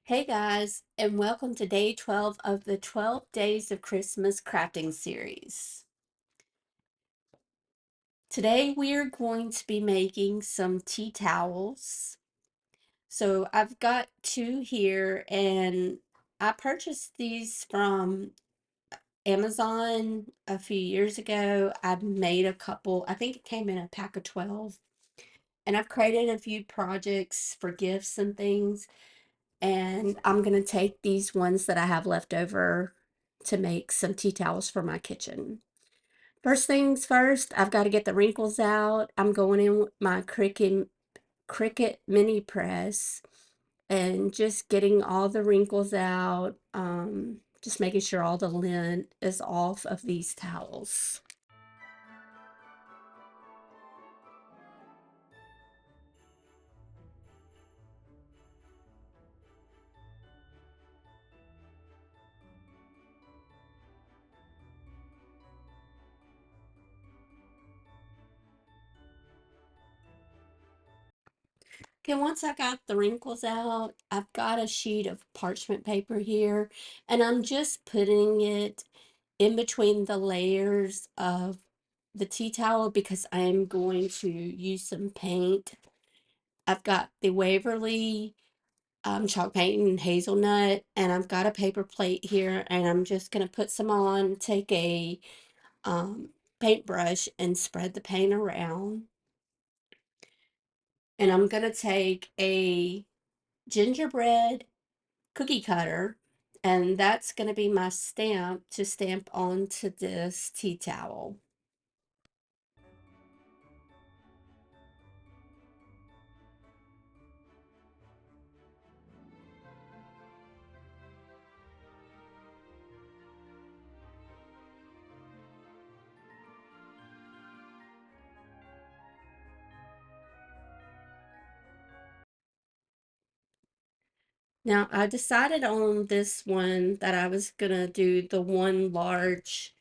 Hey guys, and welcome to day 12 of the 12 Days of Christmas crafting series. Today we are going to be making some tea towels. So I've got two here, and I purchased these from Amazon a few years ago. I've made a couple, I think it came in a pack of 12, and I've created a few projects for gifts and things. And I'm gonna take these ones that I have left over to make some tea towels for my kitchen. First things first, I've got to get the wrinkles out. I'm going in with my Cricut mini press and just getting all the wrinkles out. Just making sure all the lint is off of these towels. Okay, once I got the wrinkles out, I've got a sheet of parchment paper here, and I'm just putting it in between the layers of the tea towel because I'm going to use some paint. I've got the Waverly chalk paint and hazelnut, and I've got a paper plate here, and I'm just going to put some on, take a um, paintbrush and spread the paint around. And I'm going to take a gingerbread cookie cutter, and that's going to be my stamp to stamp onto this tea towel. Now, I decided on this one that I was gonna do the one large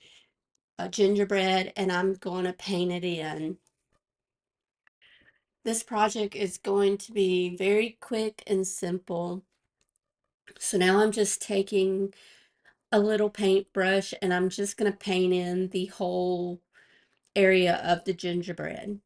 gingerbread, and I'm gonna paint it in. This project is going to be very quick and simple. So now I'm just taking a little paintbrush and I'm just gonna paint in the whole area of the gingerbread.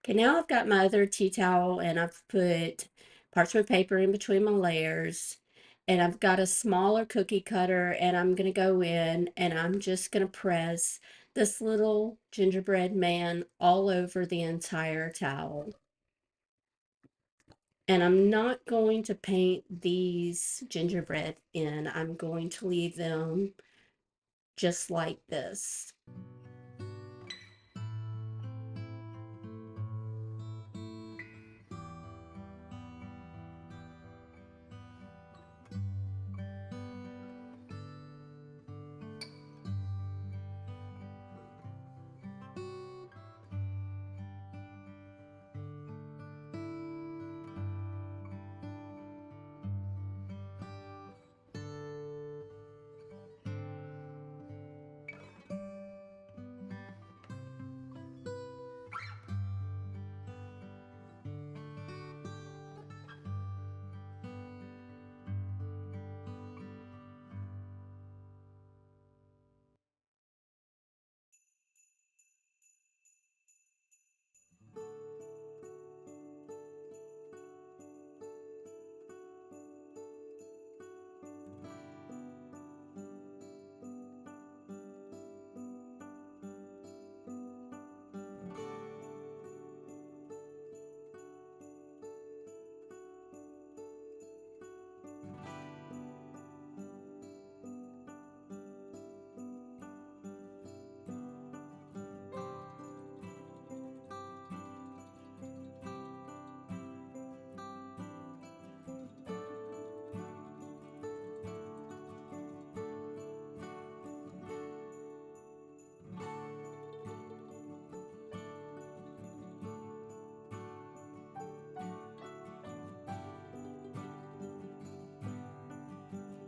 Okay, now I've got my other tea towel and I've put parchment paper in between my layers. And I've got a smaller cookie cutter and I'm going to go in and I'm just going to press this little gingerbread man all over the entire towel. And I'm not going to paint these gingerbread in. I'm going to leave them just like this.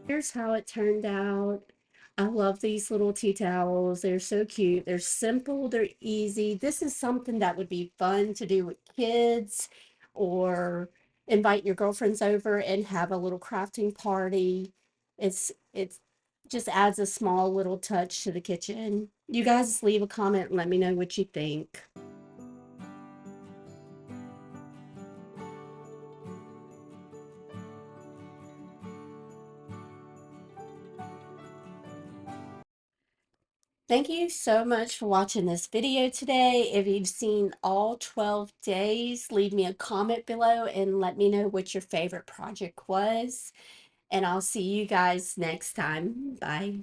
Here's how it turned out. I love these little tea towels. They're so cute. They're simple, they're easy. This is something that would be fun to do with kids or invite your girlfriends over and have a little crafting party. It's just adds a small little touch to the kitchen. You guys leave a comment and let me know what you think. Thank you so much for watching this video today. If you've seen all 12 days, leave me a comment below and let me know what your favorite project was. And I'll see you guys next time. Bye.